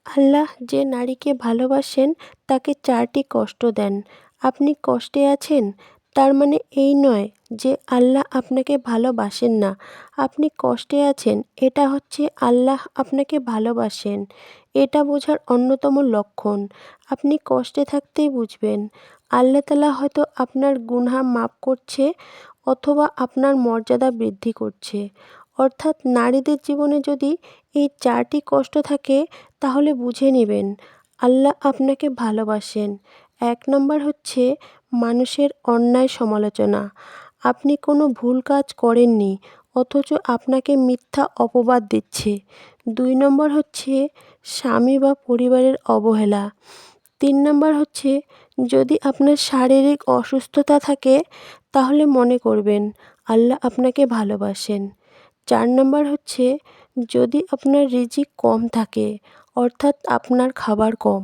আল্লাহ যে নারীকে ভালোবাসেন তাকে 4টি কষ্ট দেন। আপনি কষ্টে আছেন, তার মানে এই নয় যে আল্লাহ আপনাকে ভালোবাসেন না। আপনি কষ্টে আছেন, এটা হচ্ছে আল্লাহ আপনাকে ভালোবাসেন। এটা বোঝার অন্যতম লক্ষণ। আপনি কষ্টে থাকতেই বুঝবেন আল্লাহ তাআলা হয়তো আপনার গুনাহ মাফ করছে অথবা আপনার মর্যাদা বৃদ্ধি করছে। অর্থাৎ নারীদের জীবনে যদি এই 4টি কষ্ট থাকে তাহলে বুঝে নেবেন আল্লাহ আপনাকে ভালোবাসেন। 1 নম্বর হচ্ছে মানুষের অন্যায় সমালোচনা। আপনি কোনো ভুল কাজ করেননি অথচ আপনাকে মিথ্যা অপবাদ দিচ্ছে। 2 নম্বর হচ্ছে স্বামী বা পরিবারের অবহেলা। 3 নম্বর হচ্ছে যদি আপনার শারীরিক অসুস্থতা থাকে তাহলে মনে করবেন আল্লাহ আপনাকে ভালোবাসেন। 4 নম্বর হচ্ছে যদি আপনার রিজিক কম থাকে অর্থাৎ আপনার খাবার কম।